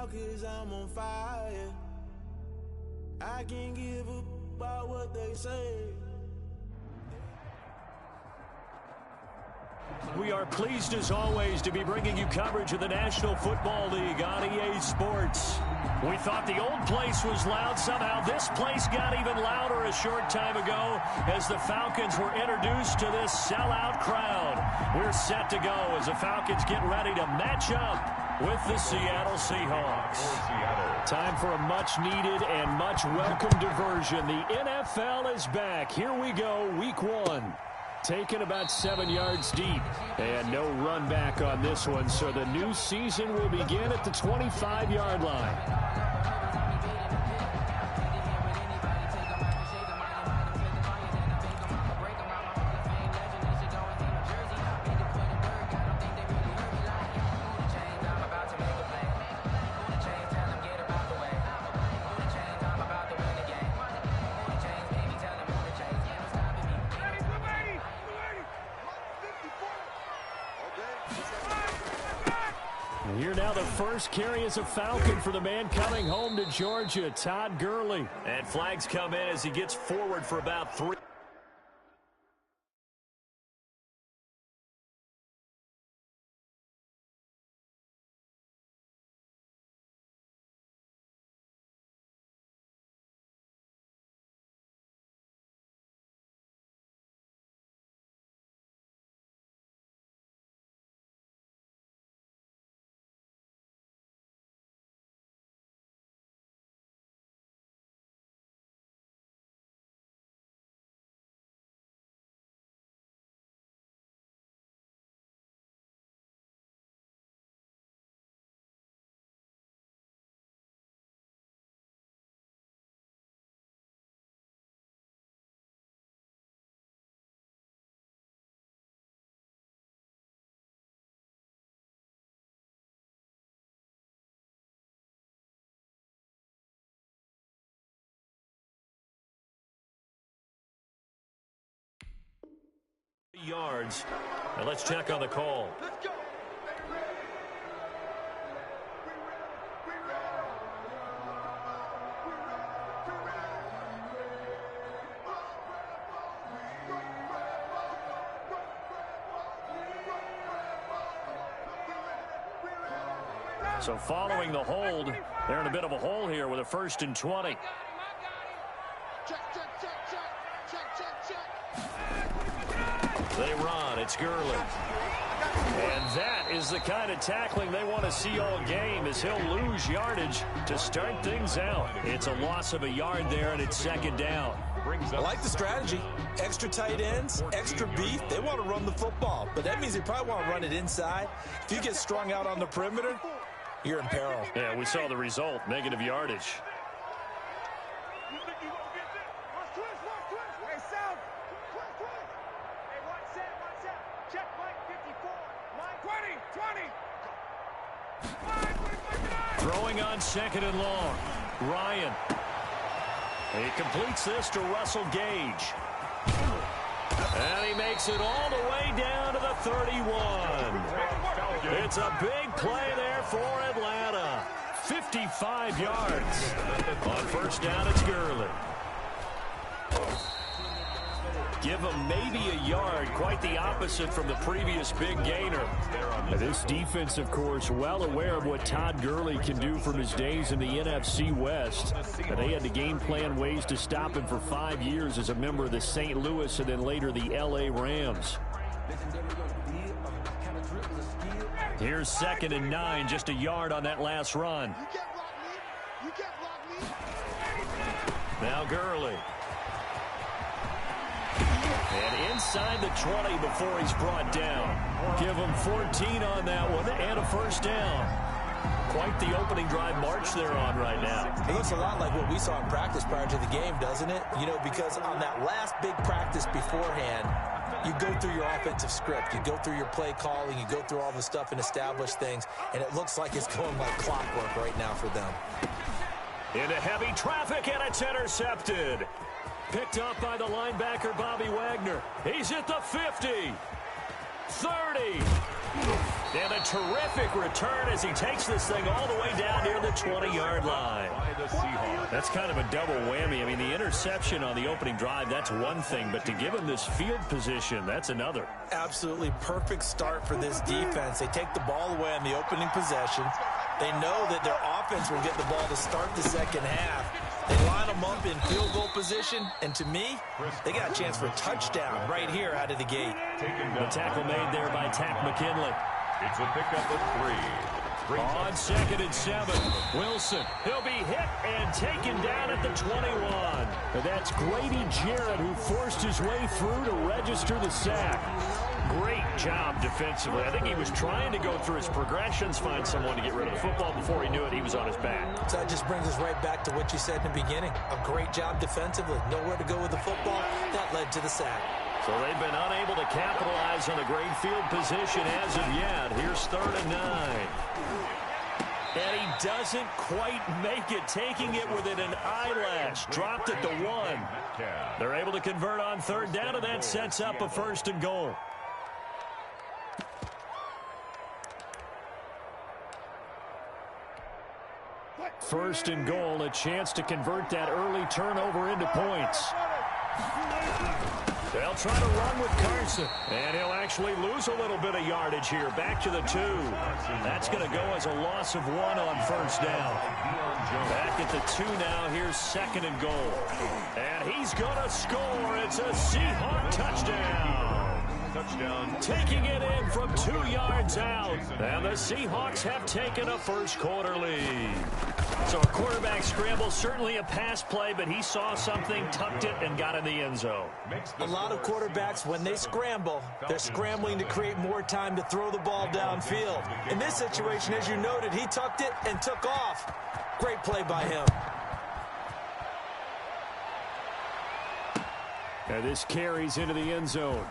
'cause I'm on fire. I can't give up about what they say. We are pleased as always to be bringing you coverage of the National Football League on EA Sports. We thought the old place was loud. Somehow this place got even louder a short time ago as the Falcons were introduced to this sellout crowd. We're set to go as the Falcons get ready to match up with the Seattle Seahawks. Time for a much-needed and much-welcome diversion. The NFL is back. Here we go, Week 1. Taken about 7 yards deep. And no run back on this one, so the new season will begin at the 25-yard line. Here now the first carry is a Falcon for the man coming home to Georgia, Todd Gurley. And flags come in as he gets forward for about 3. Yards. And let's check on the call. Let's go. So following the hold, they're in a bit of a hole here with a 1st and 20. They run. It's Gurley. And that is the kind of tackling they want to see all game as he'll lose yardage to start things out. It's a loss of a yard there, and it's 2nd down. I like the strategy. Extra tight ends, extra beef. They want to run the football, but that means they probably want to run it inside. If you get strung out on the perimeter, you're in peril. Yeah, we saw the result, negative yardage. Throwing on 2nd and long. Ryan. He completes this to Russell Gage. And he makes it all the way down to the 31. It's a big play there for Atlanta. 55 yards. On 1st down, it's Gurley. Give him maybe a yard, quite the opposite from the previous big gainer. This defense, of course, well aware of what Todd Gurley can do from his days in the NFC West. They had to game plan ways to stop him for 5 years as a member of the St. Louis and then later the L.A. Rams. Here's 2nd and 9, just a yard on that last run. Now Gurley. And inside the 20 before he's brought down. Give him 14 on that one and a 1st down. Quite the opening drive march they're on right now. It looks a lot like what we saw in practice prior to the game, doesn't it? You know, because on that last big practice beforehand, you go through your offensive script. You go through your play calling. You go through all the stuff and establish things. And it looks like it's going like clockwork right now for them. Into heavy traffic, and it's intercepted. Picked up by the linebacker, Bobby Wagner. He's at the 50. 30. And a terrific return as he takes this thing all the way down near the 20-yard line. That's kind of a double whammy. I mean, the interception on the opening drive, that's one thing, but to give him this field position, that's another. Absolutely perfect start for this defense. They take the ball away on the opening possession. They know that their offense will get the ball to start the second half. They line them up in field goal position, and to me, they got a chance for a touchdown right here out of the gate. The tackle made there by Tack McKinley. It's a pickup of 3. On 2nd and 7, Wilson. He'll be hit and taken down at the 21. And that's Grady Jarrett who forced his way through to register the sack. Great job defensively. I think he was trying to go through his progressions, find someone to get rid of the football. Before he knew it, he was on his back. So that just brings us right back to what you said in the beginning. A great job defensively. Nowhere to go with the football. That led to the sack. So they've been unable to capitalize on a great field position as of yet. Here's 3rd and 9. And he doesn't quite make it, taking it within an eyelash. Dropped at the 1. They're able to convert on 3rd down, and that sets up a 1st and goal. First and goal, a chance to convert that early turnover into points. They'll try to run with Carson, and he'll actually lose a little bit of yardage here. Back to the 2. That's going to go as a loss of 1 on 1st down. Back at the 2 now. Here's 2nd and goal. And he's going to score. It's a Seahawk touchdown. Taking it in from 2 yards out. And the Seahawks have taken a first-quarter lead. So a quarterback scramble, certainly a pass play, but he saw something, tucked it, and got in the end zone. A lot of quarterbacks, when they scramble, they're scrambling to create more time to throw the ball downfield. In this situation, as you noted, he tucked it and took off. Great play by him. And this carries into the end zone.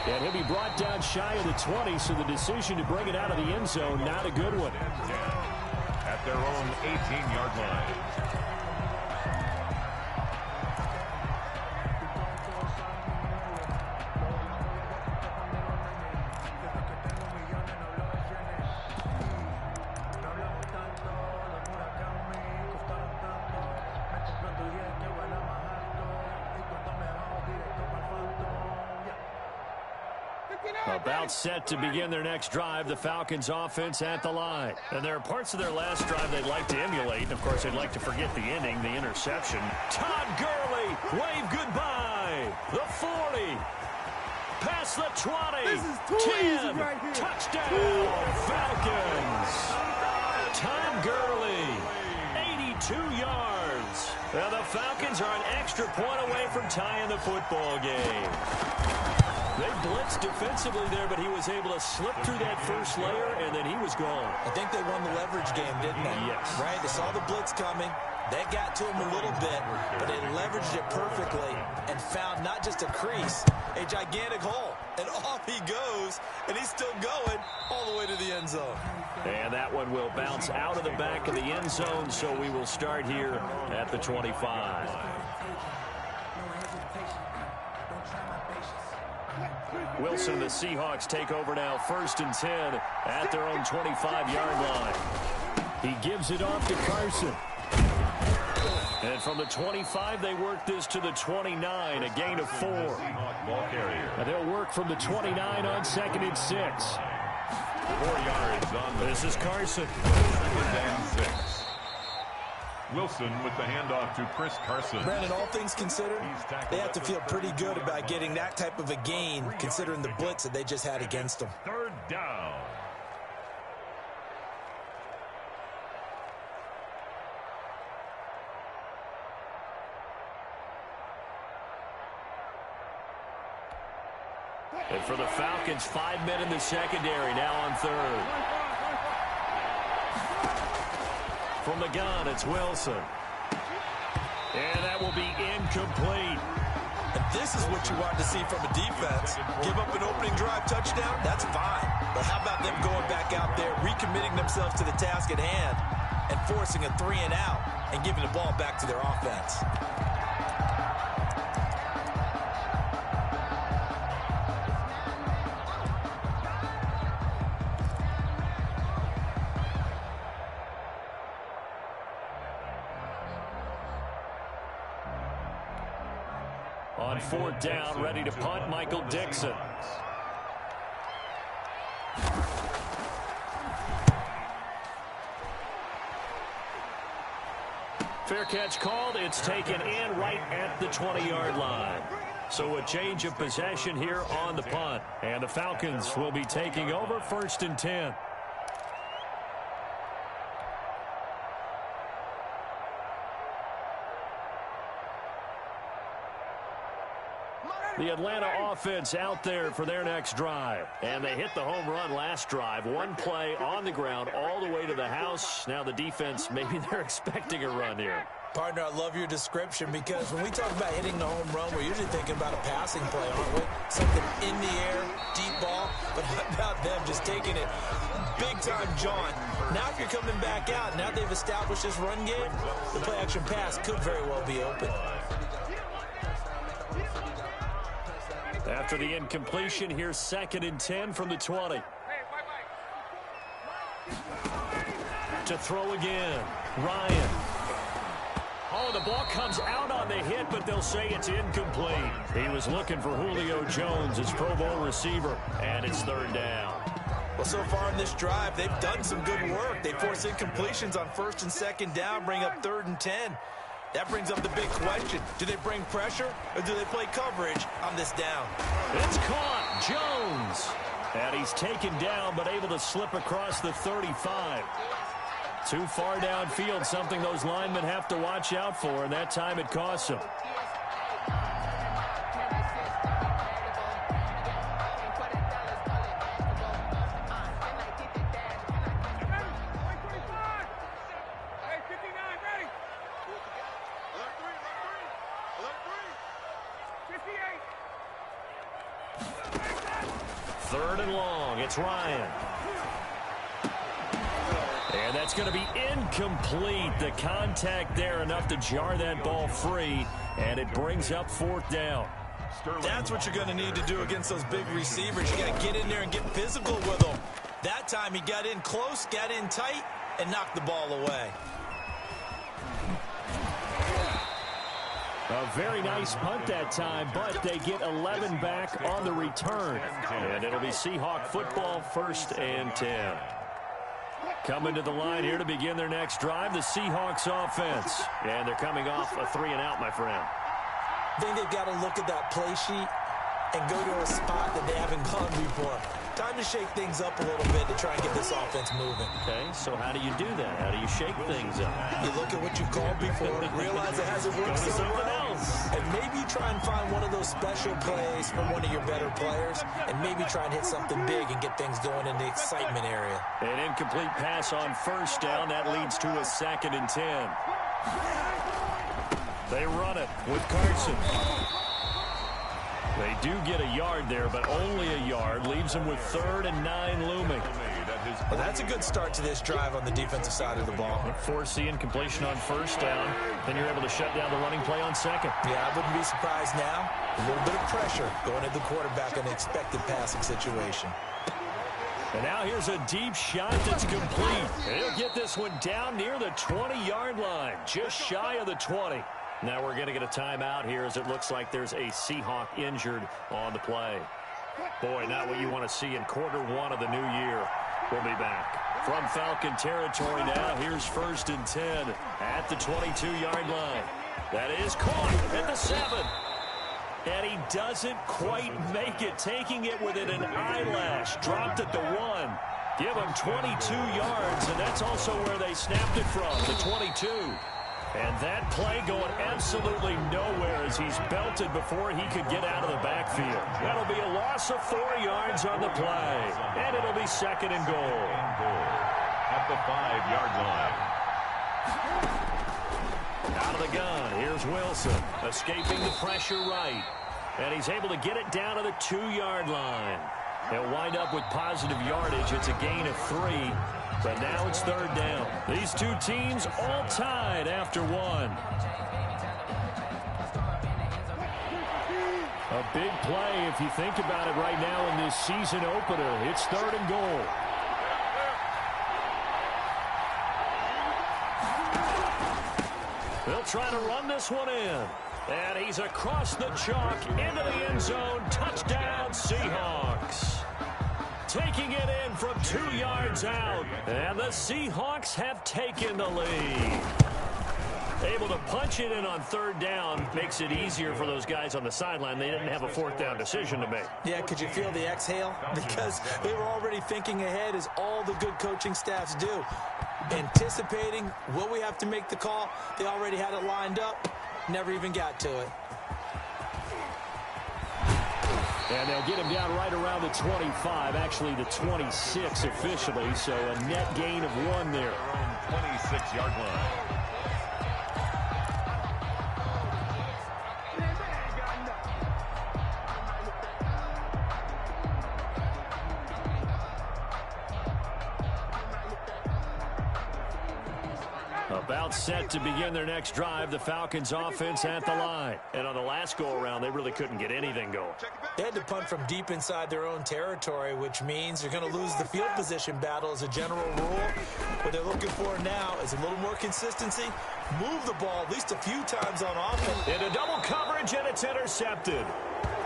And he'll be brought down shy of the 20, so the decision to bring it out of the end zone, not a good one. At their own 18-yard line. About set to begin their next drive, the Falcons offense at the line. And there are parts of their last drive they'd like to emulate. And of course, they'd like to forget the ending, the interception. Todd Gurley, wave goodbye. The 40, past the 20, 10, right, touchdown, Falcons. Todd Gurley, 82 yards. Now the Falcons are an extra point away from tying the football game. They blitzed defensively there, but he was able to slip through that first layer, and then he was gone. I think they won the leverage game, didn't they? Yes. Right? They saw the blitz coming. That got to him a little bit, but they leveraged it perfectly and found not just a crease, a gigantic hole. And off he goes, and he's still going all the way to the end zone. And that one will bounce out of the back of the end zone, so we will start here at the 25. Wilson, the Seahawks take over now, 1st and 10 at their own 25-yard line. He gives it off to Carson. And from the 25, they work this to the 29, a gain of 4. And they'll work from the 29 on 2nd and 6. 4 yards on this is Carson. 2nd and 6. Wilson with the handoff to Chris Carson. Brandon, all things considered, they have to feel pretty good about getting that type of a gain, considering the blitz that they just had against them. 3rd down. And for the Falcons, 5 men in the secondary, now on 3rd. From the gun, it's Wilson. And that will be incomplete. And this is what you want to see from a defense. Give up an opening drive touchdown, that's fine. But how about them going back out there, recommitting themselves to the task at hand, and forcing a 3 and out, and giving the ball back to their offense. 4th down, ready to punt, Michael Dixon. Fair catch called. It's taken in right at the 20-yard line. So a change of possession here on the punt. And the Falcons will be taking over 1st and 10. The Atlanta offense out there for their next drive. And they hit the home run last drive. One play on the ground all the way to the house. Now the defense, maybe they're expecting a run here. Partner, I love your description because when we talk about hitting the home run, we're usually thinking about a passing play, aren't we? Something in the air, deep ball. But how about them just taking it big-time jaunt? Now if you're coming back out, now they've established this run game, the play-action pass could very well be open. After the incompletion, here's 2nd and 10 from the 20. To throw again, Ryan. Oh, the ball comes out on the hit, but they'll say it's incomplete. He was looking for Julio Jones, his Pro Bowl receiver, and it's 3rd down. Well, so far in this drive, they've done some good work. They force incompletions on 1st and 2nd down, bring up 3rd and 10. That brings up the big question. Do they bring pressure or do they play coverage on this down? It's caught. Jones. And he's taken down but able to slip across the 35. Too far downfield, something those linemen have to watch out for, and that time it costs them. Third and long. It's Ryan. And that's going to be incomplete. The contact there enough to jar that ball free, and it brings up 4th down. That's what you're going to need to do against those big receivers. You got to get in there and get physical with them. That time he got in close, got in tight, and knocked the ball away. A very nice punt that time, but they get 11 back on the return. And it'll be Seahawk football, 1st and 10. Coming to the line here to begin their next drive, the Seahawks offense. And they're coming off a 3-and-out, my friend. I think they've got to look at that play sheet and go to a spot that they haven't gone before. Time to shake things up a little bit to try and get this offense moving. Okay, so how do you do that? How do you shake things up? You look at what you called before, realize it hasn't worked so well, and maybe try and find one of those special plays from one of your better players, and maybe try and hit something big and get things going in the excitement area. An incomplete pass on 1st down. That leads to a 2nd and 10. They run it with Carson. They do get a yard there, but only a yard. Leaves them with 3rd and 9 looming. Well, that's a good start to this drive on the defensive side of the ball. Force the incompletion on 1st down. Then you're able to shut down the running play on 2nd. Yeah, I wouldn't be surprised now. A little bit of pressure going at the quarterback in an expected passing situation. And now here's a deep shot that's complete. He'll get this one down near the 20-yard line, just shy of the 20. Now we're going to get a timeout here as it looks like there's a Seahawk injured on the play. Boy, not what you want to see in Q1 of the new year. We'll be back. From Falcon territory now, here's 1st and 10 at the 22-yard line. That is caught at the 7. And he doesn't quite make it, taking it within an eyelash. Dropped at the 1. Give him 22 yards, and that's also where they snapped it from, the 22. And that play going absolutely nowhere as he's belted before he could get out of the backfield. That'll be a loss of 4 yards on the play. And it'll be 2nd and goal. At the 5-yard line. Out of the gun, here's Wilson, escaping the pressure right. And he's able to get it down to the 2-yard line. They'll wind up with positive yardage. It's a gain of 3. But now it's 3rd down. These two teams all tied after 1. A big play if you think about it right now in this season opener. It's 3rd and goal. They'll try to run this one in. And he's across the chalk into the end zone. Touchdown, Seahawks. Taking it in from 2 yards out. And the Seahawks have taken the lead. Able to punch it in on third down makes it easier for those guys on the sideline. They didn't have a fourth down decision to make. Yeah, could you feel the exhale? Because they were already thinking ahead, as all the good coaching staffs do. Anticipating, will we have to make the call? They already had it lined up. Never even got to it. And they'll get him down right around the 25, actually the 26 officially, so a net gain of 1 there. 26-yard line. About set to begin their next drive, the Falcons offense at the line. And on the last go-around, they really couldn't get anything going. They had to punt from deep inside their own territory, which means they're going to lose the field position battle as a general rule. What they're looking for now is a little more consistency, move the ball at least a few times on offense. Into double coverage, and it's intercepted.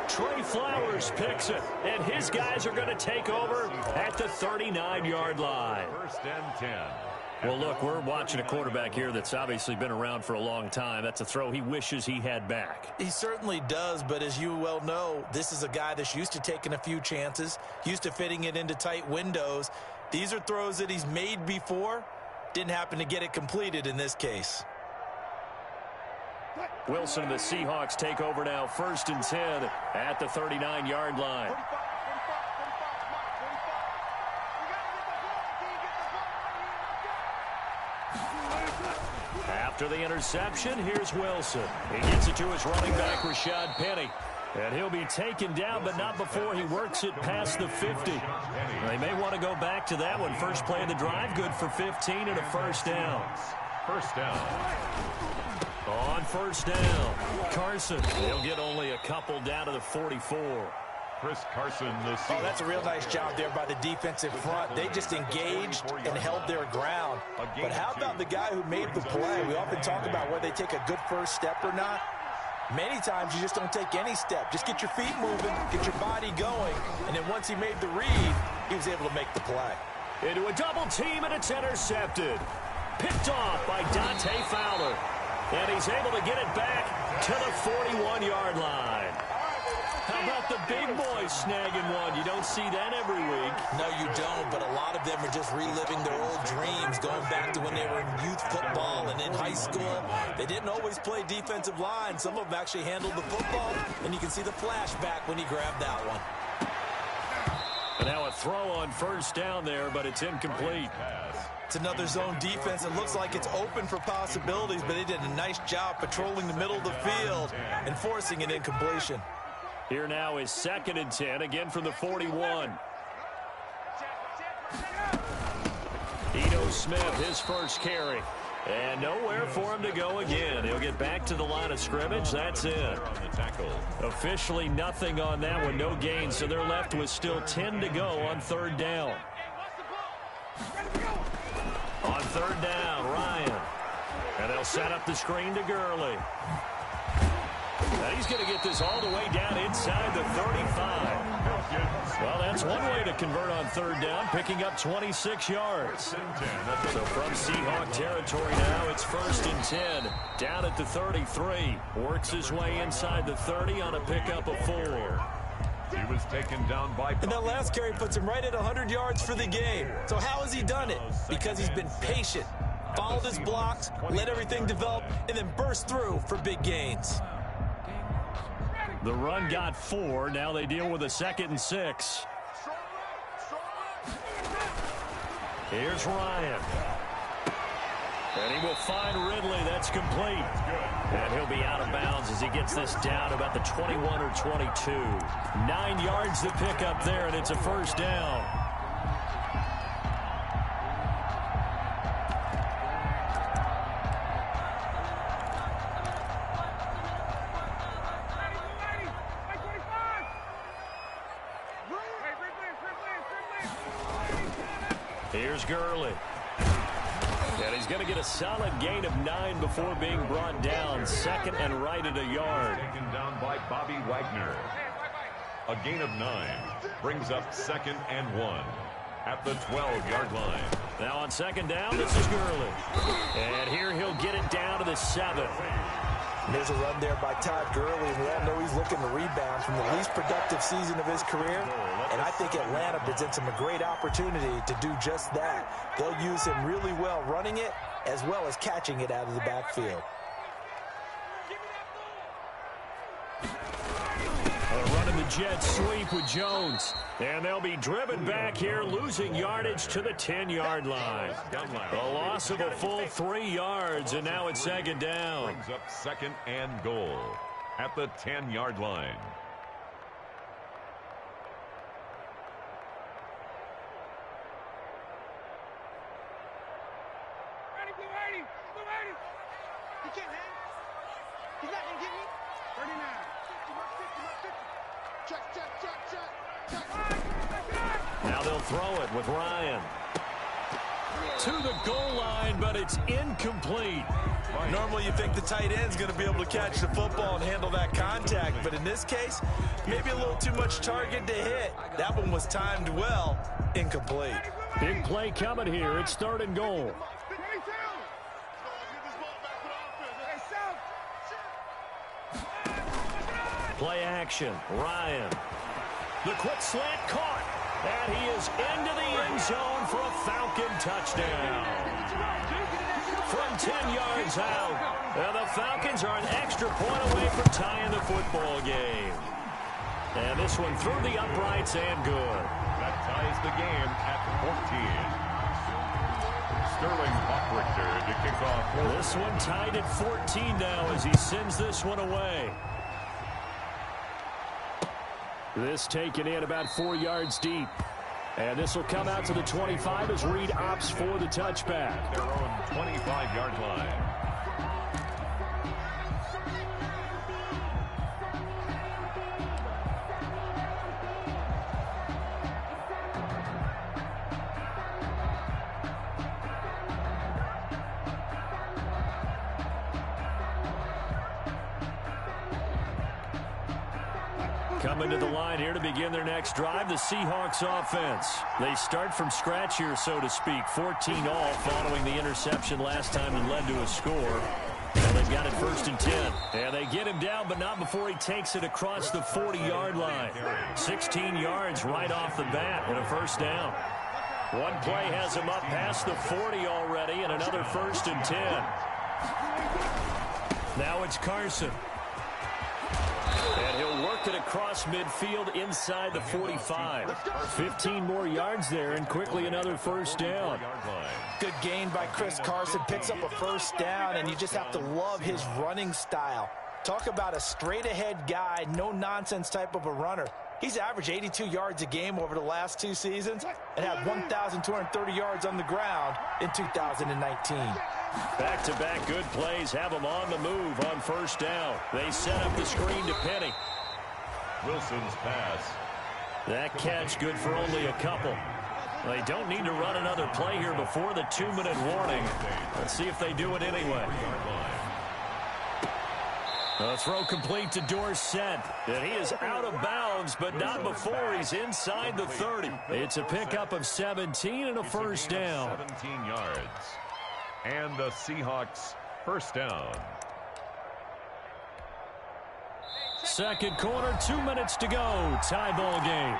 Trey Flowers picks it, and his guys are going to take over at the 39-yard line. First and 10. Well, look, we're watching a quarterback here that's obviously been around for a long time. That's a throw he wishes he had back. He certainly does, but as you well know, this is a guy that's used to taking a few chances, used to fitting it into tight windows. These are throws that he's made before. Didn't happen to get it completed in this case. Wilson and the Seahawks take over now, first and 10 at the 39-yard line. After the interception, here's Wilson. He gets it to his running back, Rashad Penny. And he'll be taken down, but not before he works it past the 50. They may want to go back to that one. First play of the drive, good for 15 and a first down. First down. On first down, Carson. He'll get only a couple down to the 44. Chris Carson, the Oh, that's a real nice job there by the defensive front. They just engaged and held their ground. But how about the guy who made the play? We often talk about whether they take a good first step or not. Many times you just don't take any step. Just get your feet moving, get your body going, and then once he made the read, he was able to make the play. Into a double team, and it's intercepted. Picked off by Dante Fowler. And he's able to get it back to the 41-yard line. How about the big boys snagging one? You don't see that every week. No, you don't, but a lot of them are just reliving their old dreams, going back to when they were in youth football and in high school. They didn't always play defensive line. Some of them actually handled the football, and you can see the flashback when he grabbed that one. And now a throw on first down there, but it's incomplete. It's another zone defense. It looks like it's open for possibilities, but they did a nice job patrolling the middle of the field and forcing an incompletion. Here now is second and 10, again from the 41. Ito Smith, his first carry. And nowhere for him to go again. He'll get back to the line of scrimmage. That's it. Officially nothing on that one, no gain. So they're left with still 10 to go on third down. On third down, Ryan. And they'll set up the screen to Gurley. And he's going to get this all the way down inside the 35. Well, that's one way to convert on third down, picking up 26 yards. So from Seahawk territory now, it's first and 10. Down at the 33. Works his way inside the 30 on a pickup of 4. He was taken down by... And that last carry puts him right at 100 yards for the game. So how has he done it? Because he's been patient, followed his blocks, let everything develop, and then burst through for big gains. The run got 4. Now they deal with a second and 6. Here's Ryan. And he will find Ridley. That's complete. And he'll be out of bounds as he gets this down about the 21 or 22. 9 yards to pick up there, and it's a first down. Here's Gurley. And he's He's going to get a solid gain of 9 before being brought down. Second and right at a yard. Taken down by Bobby Wagner. A gain of 9 brings up 2nd and 1 at the 12-yard line. Now on second down, this is Gurley. And here he'll get it down to the 7. There's a run there by Todd Gurley, and we all know he's looking to rebound from the least productive season of his career. And I think Atlanta presents him a great opportunity to do just that. They'll use him really well running it as well as catching it out of the backfield. Running the jet sweep with Jones. And they'll be driven back here, losing yardage to the 10-yard line. A loss of a full 3 yards, and now it's second down. Brings up 2nd and goal at the 10-yard line. He can't hang. He's not going to get me. 39. 50. Check. Now they'll throw it with Ryan. To the goal line, but it's incomplete. Normally you think the tight end's going to be able to catch the football and handle that contact, but in this case, maybe a little too much target to hit. That one was timed well, incomplete. Big play coming here. It's 3rd and goal. Play action. Ryan. The quick slant caught. And he is into the end zone for a Falcon touchdown. From 10 yards out. And the Falcons are an extra point away from tying the football game. And this one through the uprights and good. That ties the game at 14. Sterling Hoffrichter to kick off. This one tied at 14 now as he sends this one away. This taken in about 4 yards deep. And this will come out to the 25 as Reed opts for the touchback. Their own 25-yard line. Coming to the line here to begin their next drive, the Seahawks offense. They start from scratch here, so to speak. 14 all following the interception last time that led to a score. And they've got it 1st and 10. And they get him down, but not before he takes it across the 40-yard line. 16 yards right off the bat and a 1st down. One play has him up past the 40 already and another 1st and 10. Now it's Carson. And he'll work it across midfield inside the 45. 15 more yards there and quickly another 1st down. Good gain by Chris Carson. Picks up a 1st down, and you just have to love his running style. Talk about a straight-ahead guy, no-nonsense type of a runner. He's averaged 82 yards a game over the last 2 seasons and had 1,230 yards on the ground in 2019. Back-to-back good plays have them on the move on 1st down. They set up the screen to Penny. Wilson's pass. That catch good for only a couple. They don't need to run another play here before the 2-minute warning. Let's see if they do it anyway. A throw complete to Dorsett. And he is out of bounds, but not before he's inside the 30. It's a pickup of 17 and a 1st down. 17 yards. And the Seahawks 1st down. Second quarter, 2 minutes to go. Tie ball game.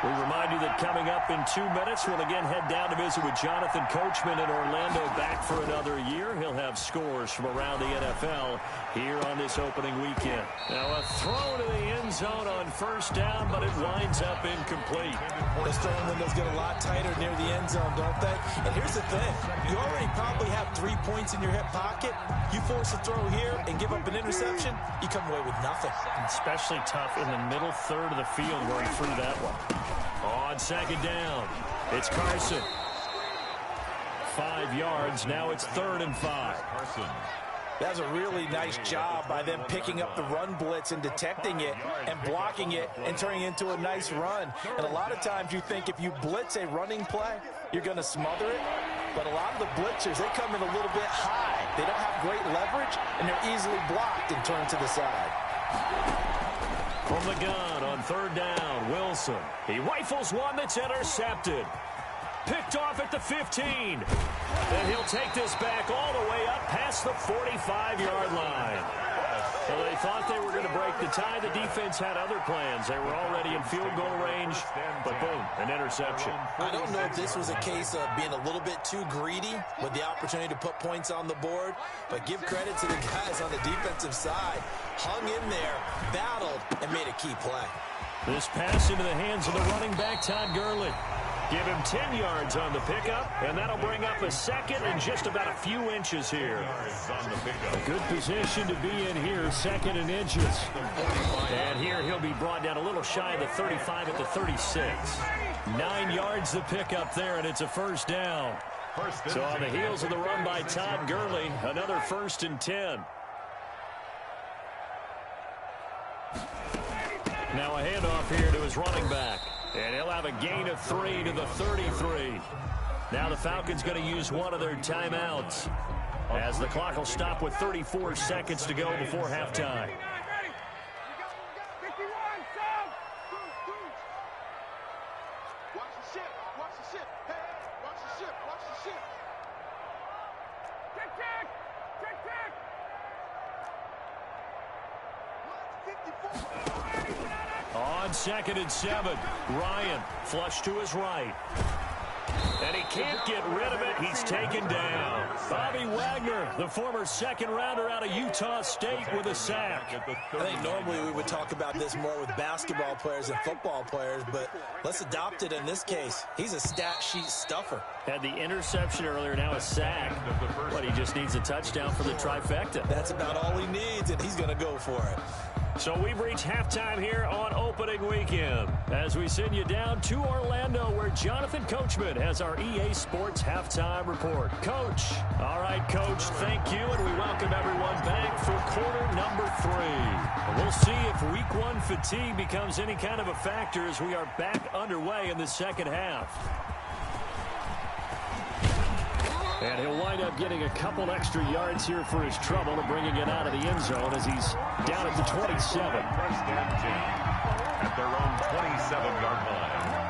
We remind you that coming up in 2 minutes, we'll again head down to visit with Jonathan Coachman in Orlando, back for another year. He'll have scores from around the NFL here on this opening weekend. Now a throw to the end zone on 1st down, but it winds up incomplete. Those throwing windows get a lot tighter near the end zone, don't they? And here's the thing. You already probably have 3 points in your hip pocket. You force a throw here and give up an interception, you come away with nothing. Especially tough in the middle third of the field where he threw that one. On 2nd down, it's Carson. 5 yards, now it's 3rd and 5. Carson. That's a really nice job by them picking up the run blitz and detecting it and blocking it and turning it into a nice run. And a lot of times you think if you blitz a running play, you're going to smother it. But a lot of the blitzers, they come in a little bit high. They don't have great leverage, and they're easily blocked and turned to the side. From the gun on third down, Wilson. He rifles one that's intercepted. Picked off at the 15. And he'll take this back all the way up past the 45-yard line. So they thought they were going to break the tie. The defense had other plans. They were already in field goal range, but boom, an interception. I don't know if this was a case of being a little bit too greedy with the opportunity to put points on the board, but give credit to the guys on the defensive side. Hung in there, battled, and made a key play. This pass into the hands of the running back, Todd Gurley. Give him 10 yards on the pickup, and that'll bring up a second and just about a few inches here. A good position to be in here, second and inches. And here he'll be brought down a little shy of the 35 at the 36. 9 yards the pickup there, and it's a first down. So on the heels of the run by Todd Gurley, another 1st and 10. Now a handoff here to his running back. And he'll have a gain of 3 to the 33. Now the Falcons going to use one of their timeouts as the clock will stop with 34 seconds to go before halftime. On 2nd and 7, Ryan flush to his right. And he can't get rid of it. He's taken down. Bobby Wagner, the former second-rounder out of Utah State, with a sack. I think normally we would talk about this more with basketball players and football players, but let's adopt it in this case. He's a stat sheet stuffer. Had the interception earlier, now a sack. But he just needs a touchdown for the trifecta. That's about all he needs, and he's going to go for it. So we've reached halftime here on opening weekend as we send you down to Orlando where Jonathan Coachman has our EA Sports halftime report. Coach. All right, Coach, thank you, and we welcome everyone back for quarter number 3. We'll see if week 1 fatigue becomes any kind of a factor as we are back underway in the second half. And he'll wind up getting a couple extra yards here for his trouble and bringing it out of the end zone as he's down at the 27. First and 10 at their own 27-yard line.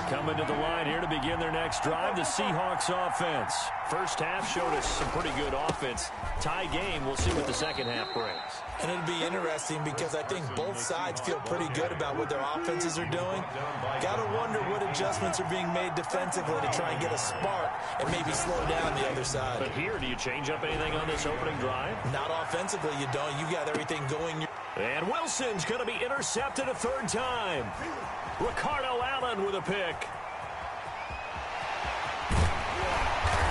Coming to the line here to begin their next drive, the Seahawks offense. First half showed us some pretty good offense. Tie game, we'll see what the second half brings. And it'll be interesting because I think both sides feel pretty good about what their offenses are doing. Got to wonder what adjustments are being made defensively to try and get a spark and maybe slow down the other side. But here, do you change up anything on this opening drive? Not offensively, you don't. You got everything going. And Wilson's going to be intercepted a third time. Ricardo Allen with a pick.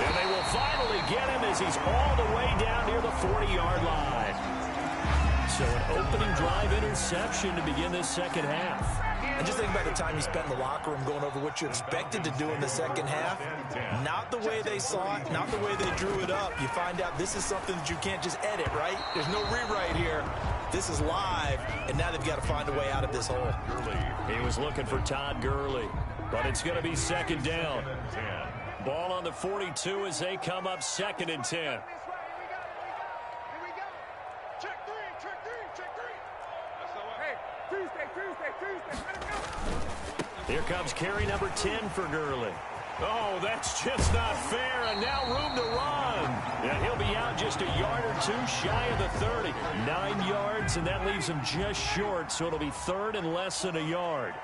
And they will finally get him as he's all the way down near the 40-yard line. So an opening drive interception to begin this second half. And just think about the time you spent in the locker room going over what you expected to do in the second half. Not the way they saw it, not the way they drew it up. You find out this is something that you can't just edit, right? There's no rewrite here. This is live, and now they've got to find a way out of this hole. He was looking for Todd Gurley, but it's going to be second down. Ball on the 42 as they come up 2nd and 10. Here comes carry number 10 for Gurley. Oh, that's just not fair, and now room to run. And he'll be out just a yard or two shy of the 30. 9 yards, and that leaves him just short, so it'll be 3rd and less than a yard.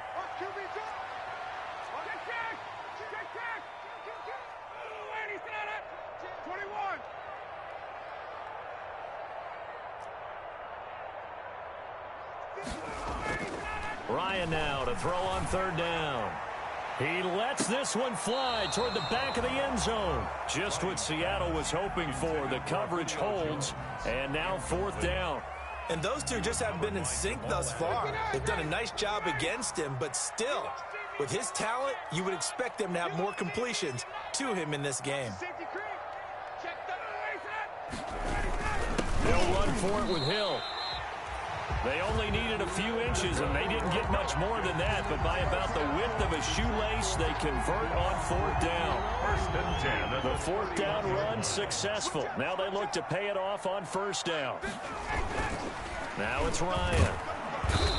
Ryan now to throw on 3rd down. He lets this one fly toward the back of the end zone. Just what Seattle was hoping for. The coverage holds, and now 4th down. And those two just haven't been in sync thus far. They've done a nice job against him, but still, with his talent, you would expect them to have more completions to him in this game. They'll run for it with Hill. They only needed a few inches, and they didn't get much more than that, but by about the width of a shoelace, they convert on 4th down. 1st and 10. The 4th down run successful. Now they look to pay it off on 1st down. Now it's Ryan.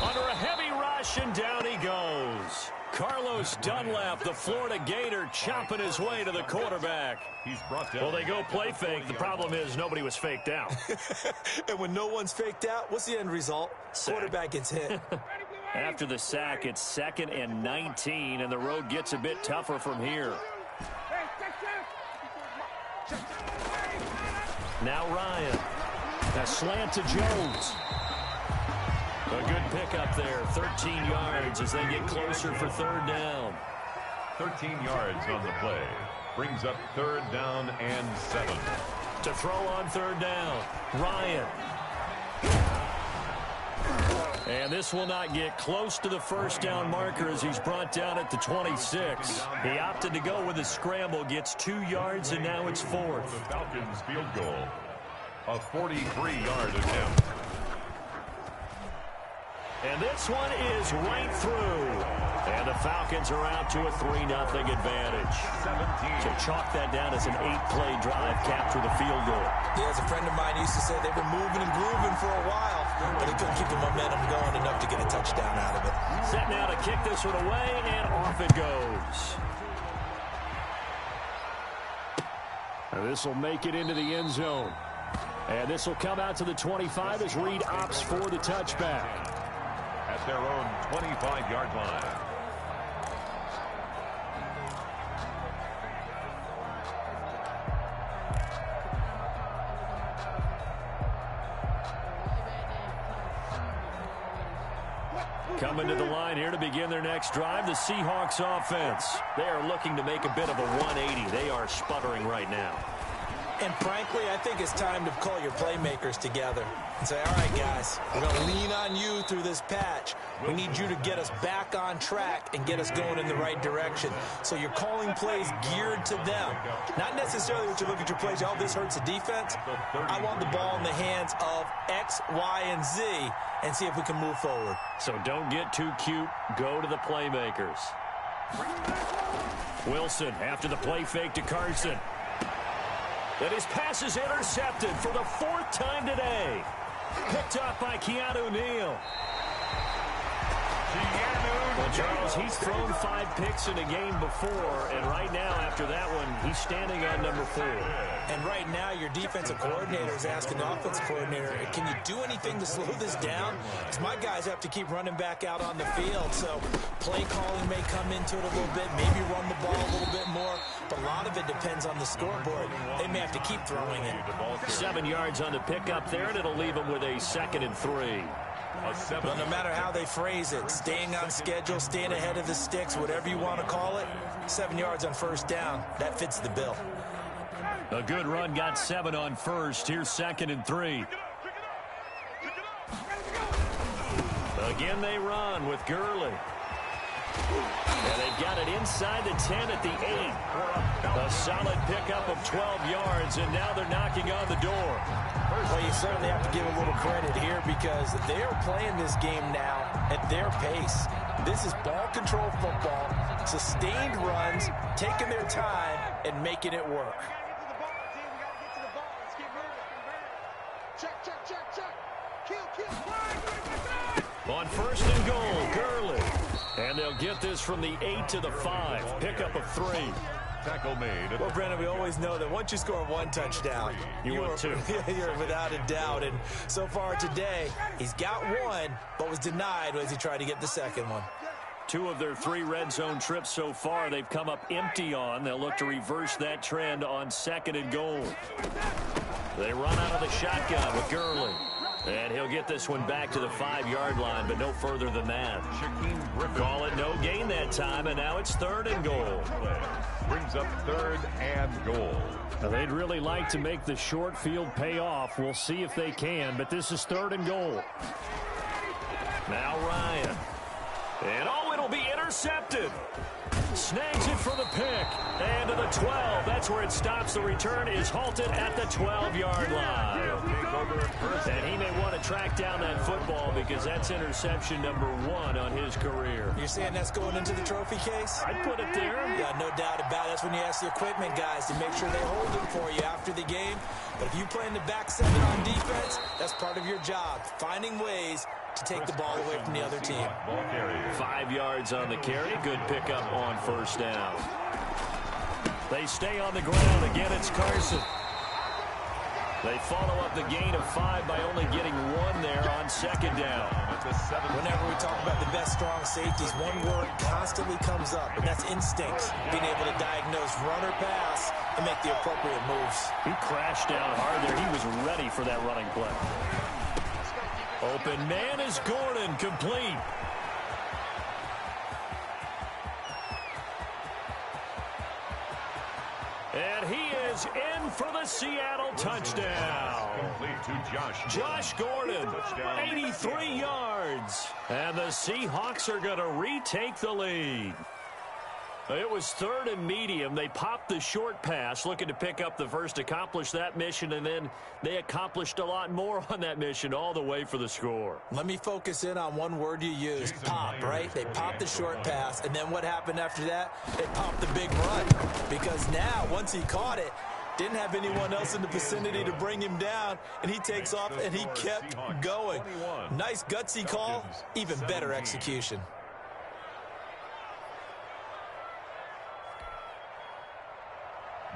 Under a heavy rush, and down he goes. Carlos Dunlap, the Florida Gator, chopping his way to the quarterback. He's brought down. Well, they go play fake. The problem is nobody was faked out. And when no one's faked out, what's the end result? Sack. Quarterback gets hit. After the sack, it's 2nd and 19, and the road gets a bit tougher from here. Now Ryan. A slant to Jones. A good pickup there, 13 yards as they get closer for 3rd down. 13 yards on the play. Brings up 3rd down and 7. To throw on 3rd down, Ryan. And this will not get close to the 1st down marker as he's brought down at the 26. He opted to go with a scramble, gets 2 yards, and now it's 4th. The Falcons field goal. A 43-yard attempt. And this one is right through. And the Falcons are out to a 3-0 advantage. 17. To chalk that down as an 8-play drive, capture the field goal. Yeah, as a friend of mine used to say, they've been moving and grooving for a while, but they couldn't keep the momentum going enough to get a touchdown out of it. Set now to kick this one away, and off it goes. And this will make it into the end zone. And this will come out to the 25 as Reed opts for the touchback. At their own 25-yard line. Coming to the line here to begin their next drive, the Seahawks offense. They are looking to make a bit of a 180. They are sputtering right now. And frankly, I think it's time to call your playmakers together and say, all right, guys, we're going to lean on you through this patch. We need you to get us back on track and get us going in the right direction. So you're calling plays geared to them. Not necessarily what you look at your plays, oh, this hurts the defense. I want the ball in the hands of X, Y, and Z and see if we can move forward. So don't get too cute. Go to the playmakers. Wilson after the play fake to Carson. And his pass is intercepted for the 4th time today. Picked up by Keanu Neal. Well, Charles, he's thrown 5 picks in a game before, and right now, after that one, he's standing on number 4. And right now, your defensive coordinator is asking the offensive coordinator, can you do anything to slow this down? Because my guys have to keep running back out on the field, so play calling may come into it a little bit, maybe run the ball a little bit more, but a lot of it depends on the scoreboard. They may have to keep throwing it. 7 yards on the pickup there, and it'll leave them with a 2nd and 3. Well, no matter how they phrase it, staying on schedule, staying ahead of the sticks, whatever you want to call it, 7 yards on 1st down, that fits the bill. A good run got 7 on 1st. Here's 2nd and 3. Again they run with Gurley. And they've got it inside the 10 at the 8. A solid pickup of 12 yards, and now they're knocking on the door. Well, you certainly have to give a little credit here because they're playing this game now at their pace. This is ball control football, sustained runs, taking their time, and making it work. On 1st and goal, Gurley. And they'll get this from the 8 to the 5. Pickup of 3. Tackle made. Well, Brandon, we always know that once you score 1 touchdown, want 2. You're without a doubt. And so far today, he's got 1, but was denied as he tried to get the 2nd one. 2 of their 3 red zone trips so far, they've come up empty on. They'll look to reverse that trend on 2nd and goal. They run out of the shotgun with Gurley. And he'll get this one back to the 5-yard line, but no further than that. Call it no gain that time, and now it's 3rd and goal. Brings up 3rd and goal. Now, they'd really like to make the short field pay off. We'll see if they can, but this is 3rd and goal. Now Ryan. And it'll be intercepted. Snags it for the pick. And to the 12. That's where it stops. The return is halted at the 12-yard line. And he may want to track down that football because that's interception number 1 on his career. You're saying that's going into the trophy case? I'd put it there. Yeah, no doubt about it. That's when you ask the equipment guys to make sure they hold it for you after the game. But if you play in the back 7 on defense, that's part of your job, finding ways to take the ball away from the other team. 5 yards on the carry. Good pickup on first down. They stay on the ground. Again, it's Carson. They follow up the gain of 5 by only getting 1 there on second down. Whenever we talk about the best strong safeties, one word constantly comes up, and that's instincts. Being able to diagnose run or pass and make the appropriate moves. He crashed down hard there. He was ready for that running play. Open man is Gordon, complete. And he is in for the Seattle touchdown. Complete to Josh Gordon, 83 yards. And the Seahawks are going to retake the lead. It was 3rd and medium. They popped the short pass, looking to pick up the first, accomplish that mission, and then they accomplished a lot more on that mission all the way for the score. Let me focus in on one word you used, pop, right? They popped the short pass, and then what happened after that? They popped the big run. Because now, once he caught it, didn't have anyone else in the vicinity to bring him down, and he takes off, and he kept going. Nice gutsy call, even better execution.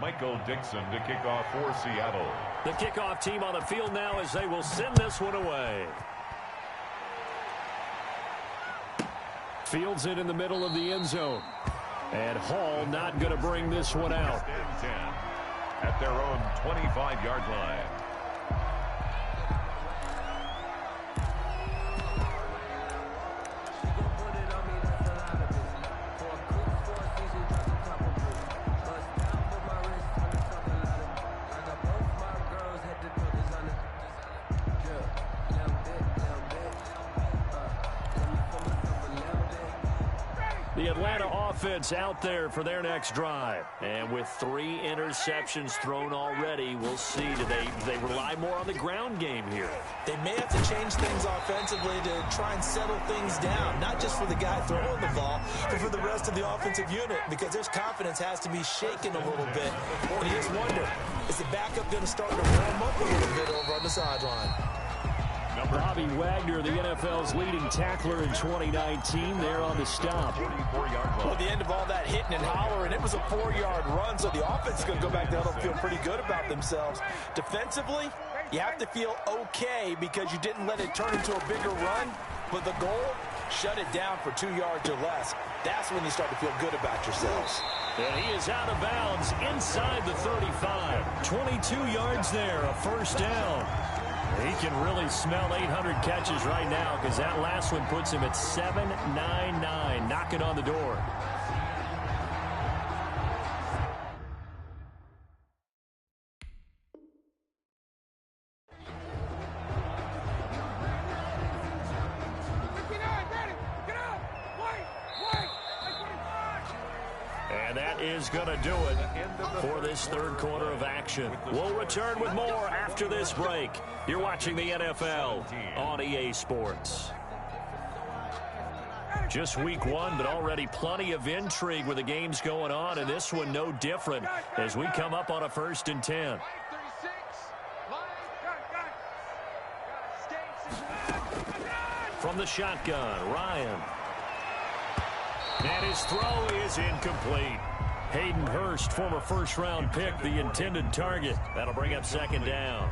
Michael Dixon to kick off for Seattle. The kickoff team on the field now as they will send this one away. Fields it in the middle of the end zone. And Hall not going to bring this one out. At their own 25-yard line. The Atlanta offense out there for their next drive. And with 3 interceptions thrown already, we'll see. Do they rely more on the ground game here? They may have to change things offensively to try and settle things down, not just for the guy throwing the ball, but for the rest of the offensive unit, because their confidence has to be shaken a little bit. And you just wonder, is the backup going to start to warm up a little bit over on the sideline? Bobby Wagner, the NFL's leading tackler in 2019, there on the stop. Well, the end of all that hitting and hollering, it was a 4-yard run, so the offense is going to go back down and feel pretty good about themselves. Defensively, you have to feel okay because you didn't let it turn into a bigger run, but the goal, shut it down for 2 yards or less. That's when you start to feel good about yourselves. And he is out of bounds inside the 35. 22 yards there, a first down. He can really smell 800 catches right now because that last one puts him at 799, knocking on the door. And that is going to do it for this 3rd quarter of action. We'll return with more after this break. You're watching the NFL on EA Sports. Just week 1, but already plenty of intrigue with the games going on, and this one no different as we come up on a 1st and 10. From the shotgun, Ryan. And his throw is incomplete. Hayden Hurst, former first-round pick, the intended target. That'll bring up 2nd down.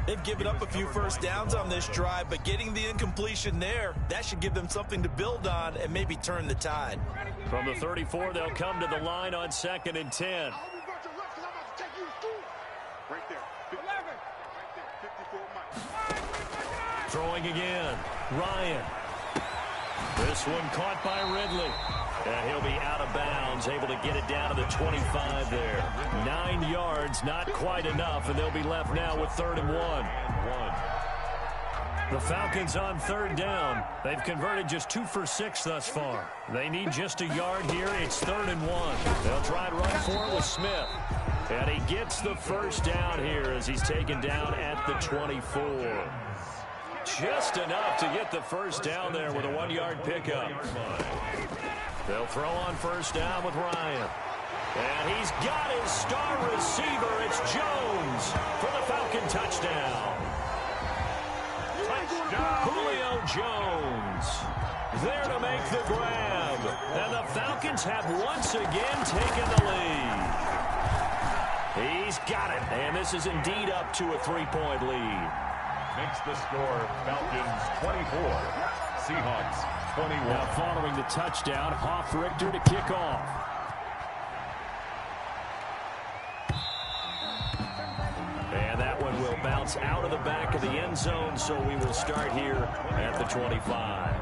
They've given up a few first downs on this drive, but getting the incompletion there, that should give them something to build on and maybe turn the tide. From the 34, they'll come to the line on 2nd and 10. Throwing again, Ryan. This one caught by Ridley. And he'll be out of bounds, able to get it down to the 25 there. 9 yards, not quite enough, and they'll be left now with 3rd and 1. The Falcons on third down. They've converted just 2 for 6 thus far. They need just a yard here. It's 3rd and 1. They'll try and run for it with Smith. And he gets the first down here as he's taken down at the 24. Just enough to get the first down there with a 1-yard pickup. They'll throw on first down with Ryan. And he's got his star receiver. It's Jones for the Falcon touchdown. Julio Jones there to make the grab. And the Falcons have once again taken the lead. He's got it. And this is indeed up to a 3-point lead. Makes the score Falcons 24, Seahawks 21. Now following the touchdown, Hoff-Richter to kick off. And that one will bounce out of the back of the end zone, so we will start here at the 25.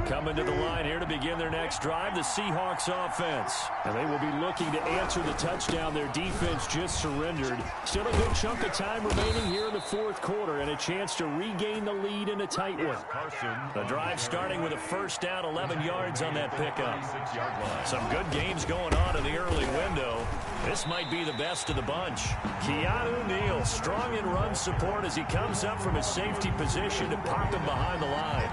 Coming to the line here to begin their next drive, the Seahawks offense. And they will be looking to answer the touchdown their defense just surrendered. Still a good chunk of time remaining here in the 4th quarter and a chance to regain the lead in a tight one. The drive starting with a first down, 11 yards on that pickup. Some good games going on in the early window. This might be the best of the bunch. Keanu Neal strong in run support as he comes up from his safety position to pop him behind the line.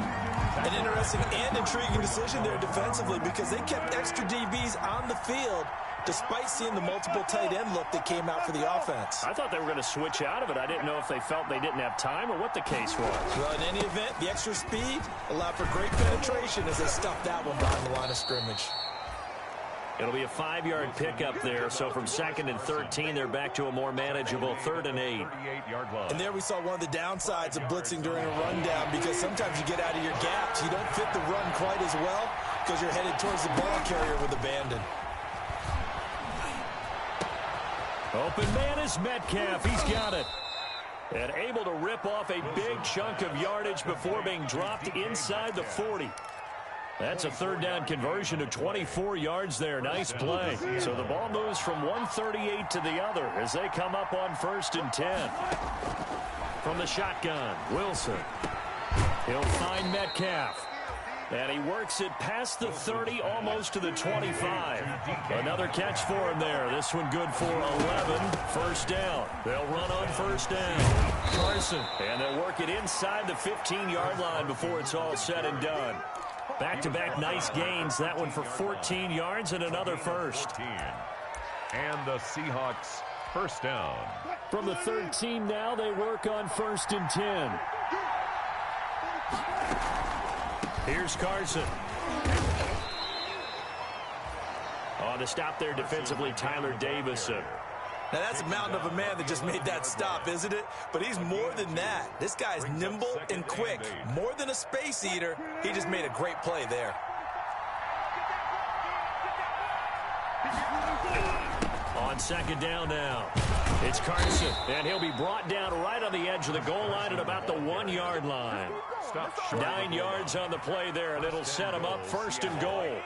An interesting and intriguing decision there defensively because they kept extra DBs on the field despite seeing the multiple tight end look that came out for the offense. I thought they were going to switch out of it. I didn't know if they felt they didn't have time or what the case was. Well, in any event, the extra speed allowed for great penetration as they stuffed that one behind the line of scrimmage. It'll be a 5-yard pickup there, so from 2nd and 13, they're back to a more manageable 3rd and 8. And there we saw one of the downsides of blitzing during a rundown because sometimes you get out of your gaps. You don't fit the run quite as well because you're headed towards the ball carrier with abandon. Open man is Metcalf. He's got it. And able to rip off a big chunk of yardage before being dropped inside the 40. That's a 3rd down conversion of 24 yards there. Nice play. So the ball moves from 138 to the other as they come up on 1st and 10. From the shotgun, Wilson. He'll find Metcalf. And he works it past the 30, almost to the 25. Another catch for him there. This one good for 11. First down. They'll run on first down. Carson. And they'll work it inside the 15-yard line before it's all said and done. Back-to-back nice gains. That one for 14 yards and another first. And the Seahawks first down. From the 13 now, they work on 1st and 10. Here's Carson. On the stop there defensively, Tyler Davison. Now, that's a mountain of a man that just made that stop, isn't it? But he's more than that. This guy's nimble and quick. More than a space eater, he just made a great play there. On 2nd down now, it's Carson, and he'll be brought down right on the edge of the goal line at about the 1-yard line. 9 yards on the play there, and it'll set him up 1st and goal.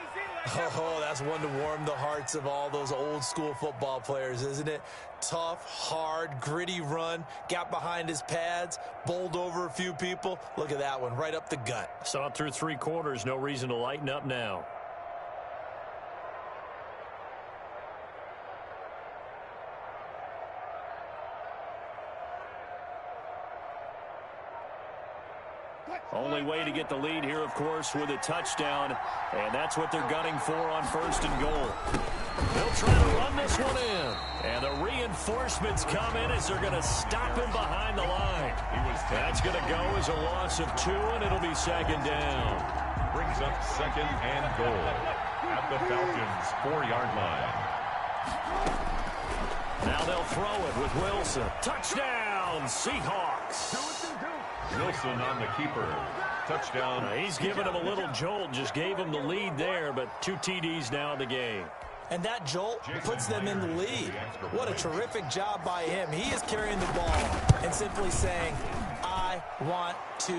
Oh, that's one to warm the hearts of all those old-school football players, isn't it? Tough, hard, gritty run, got behind his pads, bowled over a few people. Look at that one, right up the gut. Saw it through 3 quarters, no reason to lighten up now. Only way to get the lead here, of course, with a touchdown, and that's what they're gunning for on 1st and goal. They'll try to run this one in, and the reinforcements come in as they're going to stop him behind the line. That's going to go as a loss of 2, and it'll be 2nd down. Brings up 2nd and goal at the Falcons' 4-yard line. Now they'll throw it with Wilson. Touchdown, Seahawks. Wilson on the keeper. Touchdown. He's giving him a little jolt. Just gave him the lead there, but 2 TDs now in the game. And that jolt puts them in the lead. What a terrific job by him. He is carrying the ball and simply saying, I I want to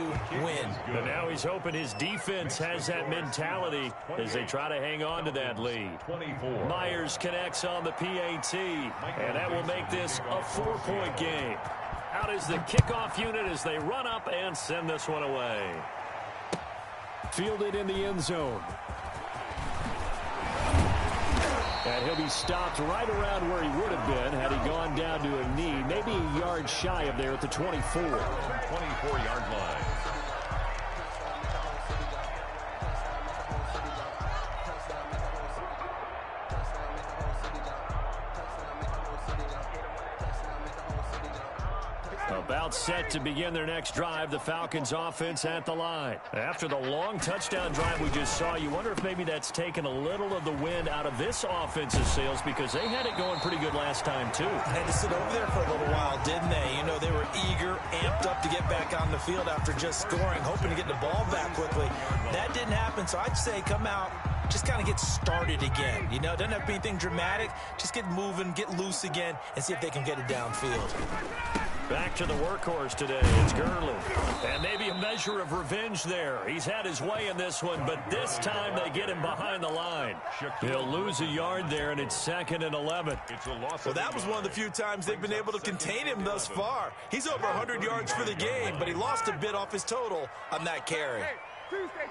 win. But now he's hoping his defense has that mentality as they try to hang on to that lead. Myers connects on the PAT, and that will make this a 4-point game. Out is the kickoff unit as they run up and send this one away. Fielded in the end zone. And he'll be stopped right around where he would have been had he gone down to a knee, maybe a yard shy of there at the 24. 24-yard line. About set to begin their next drive, the Falcons offense at the line. After the long touchdown drive we just saw, you wonder if maybe that's taken a little of the wind out of this offense's sails because they had it going pretty good last time too. Had to sit over there for a little while, didn't they? You know, they were eager, amped up to get back on the field after just scoring, hoping to get the ball back quickly. That didn't happen, so I'd say come out, just kind of get started again. You know, doesn't have to be anything dramatic. Just get moving, get loose again, and see if they can get it downfield. Back to the workhorse today. It's Gurley. And maybe a measure of revenge there. He's had his way in this one, but this time they get him behind the line. He'll lose a yard there, and it's 2nd and 11. Well, that was one of the few times they've been able to contain him thus far. He's over 100 yards for the game, but he lost a bit off his total on that carry. Tuesday.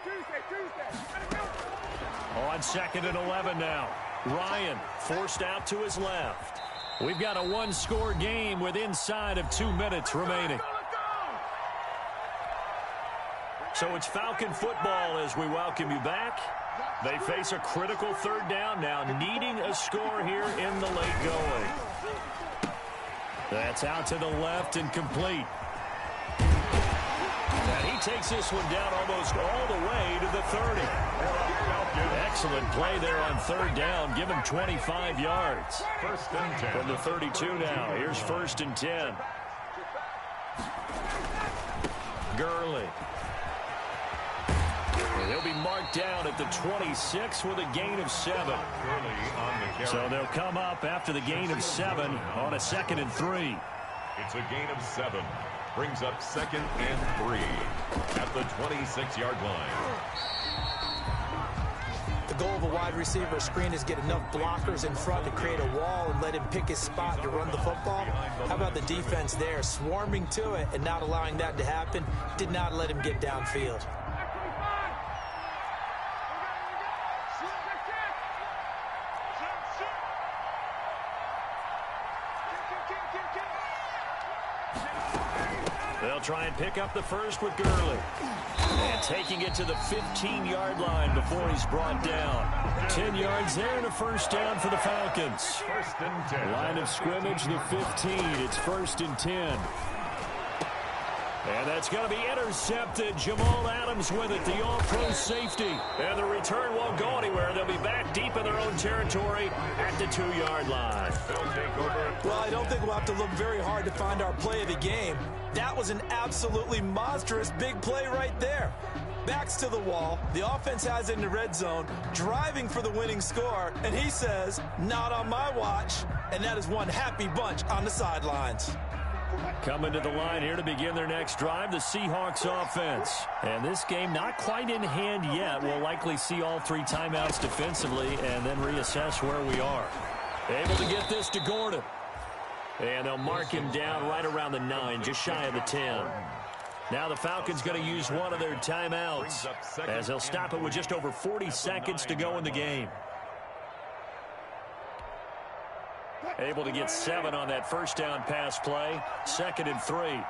On 2nd and 11 now. Ryan forced out to his left. We've got a one-score game with inside of 2 minutes remaining. So it's Falcon football as we welcome you back. They face a critical 3rd down now, needing a score here in the late going. That's out to the left and complete. And he takes this one down almost all the way to the 30. Excellent play there on 3rd down. Give him 25 yards. 1st and 10. From the 32 now. Here's 1st and 10. Gurley. And he'll be marked down at the 26 with a gain of 7. So they'll come up after the gain of 7 on a 2nd and 3. It's a gain of 7. Brings up 2nd and 3 at the 26-yard line. The goal of a wide receiver screen is get enough blockers in front to create a wall and let him pick his spot to run the football. How about the defense there, swarming to it and not allowing that to happen? Did not let him get downfield. They'll try and pick up the first with Gurley. And taking it to the 15-yard line before he's brought down. 10 yards there and a 1st down for the Falcons. 1st and 10. Line of scrimmage, the 15. It's 1st and 10. And that's going to be intercepted. Jamal Adams with it, the all-pro safety. And the return won't go anywhere. They'll be back deep in their own territory at the 2-yard line. Well, I don't think we'll have to look very hard to find our play of the game. That was an absolutely monstrous big play right there. Backs to the wall. The offense has it in the red zone, driving for the winning score. And he says, not on my watch. And that is one happy bunch on the sidelines. Coming to the line here to begin their next drive, the Seahawks offense. And this game not quite in hand yet. We'll likely see all 3 timeouts defensively and then reassess where we are. Able to get this to Gordon. And they'll mark him down right around the 9, just shy of the 10. Now the Falcons going to use one of their timeouts as they'll stop it with just over 40 seconds to go in the game. Able to get 7 on that 1st down pass play. 2nd and 3.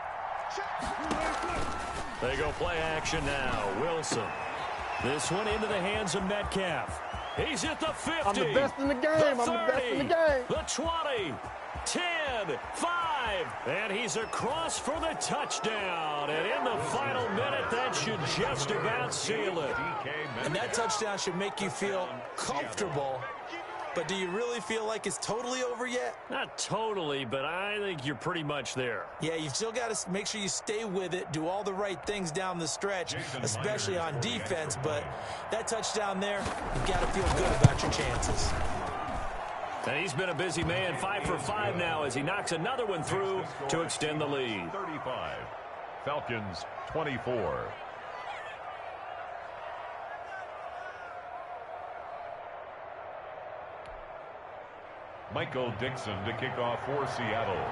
They go play action now. Wilson. This one into the hands of Metcalf. He's at the 50. I'm the best in the game. The 30, I'm the best in the game. The 20. 10, 5, and he's across for the touchdown. And in the final minute, that should just about seal it. And that touchdown should make you feel comfortable. But do you really feel like it's totally over yet? Not totally, but I think you're pretty much there. Yeah, you've still got to make sure you stay with it, do all the right things down the stretch, especially on defense. But that touchdown there, you've got to feel good about your chances. And he's been a busy man, 5 for 5 now as he knocks another one through to extend the lead. 35. Falcons 24. Michael Dixon to kick off for Seattle.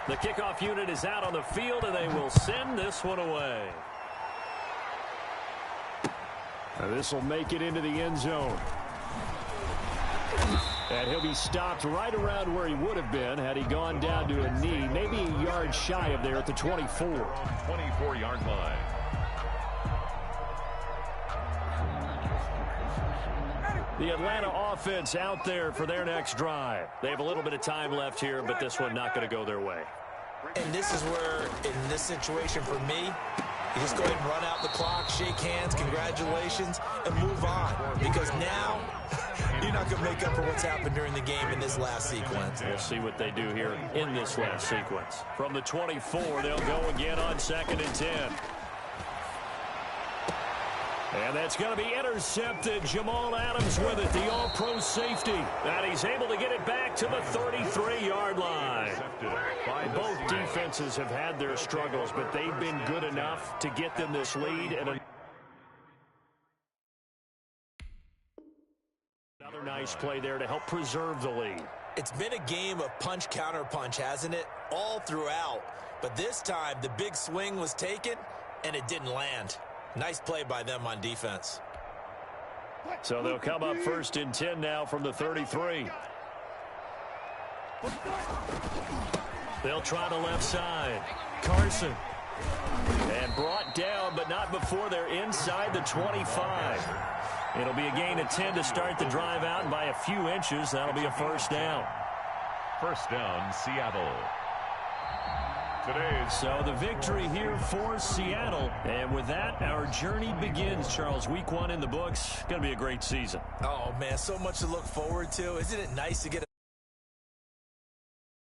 The kickoff unit is out on the field, and they will send this one away. This will make it into the end zone. And he'll be stopped right around where he would have been had he gone down to a knee, maybe a yard shy of there at the 24. 24-yard line. The Atlanta offense out there for their next drive. They have a little bit of time left here, but this one not going to go their way. And this is where, in this situation for me, you just go ahead and run out the clock, shake hands, congratulations, and move on. Because now, you're not going to make up for what's happened during the game in this last sequence. We'll see what they do here in this last sequence. From the 24, they'll go again on 2nd and 10. And that's going to be intercepted. Jamal Adams with it, the all-pro safety. And he's able to get it back to the 33-yard line. Both defenses have had their struggles, but they've been good enough to get them this lead. And another nice play there to help preserve the lead. It's been a game of punch-counter-punch, hasn't it? All throughout. But this time, the big swing was taken, and it didn't land. Nice play by them on defense. So they'll come up 1st and 10 now from the 33. They'll try the left side. Carson. And brought down, but not before they're inside the 25. It'll be a gain of 10 to start the drive out, and by a few inches, that'll be a 1st down. 1st down, Seattle. So the victory here for Seattle. And with that, our journey begins, Charles. Week 1 in the books. Going to be a great season. Oh, man, so much to look forward to. Isn't it nice to get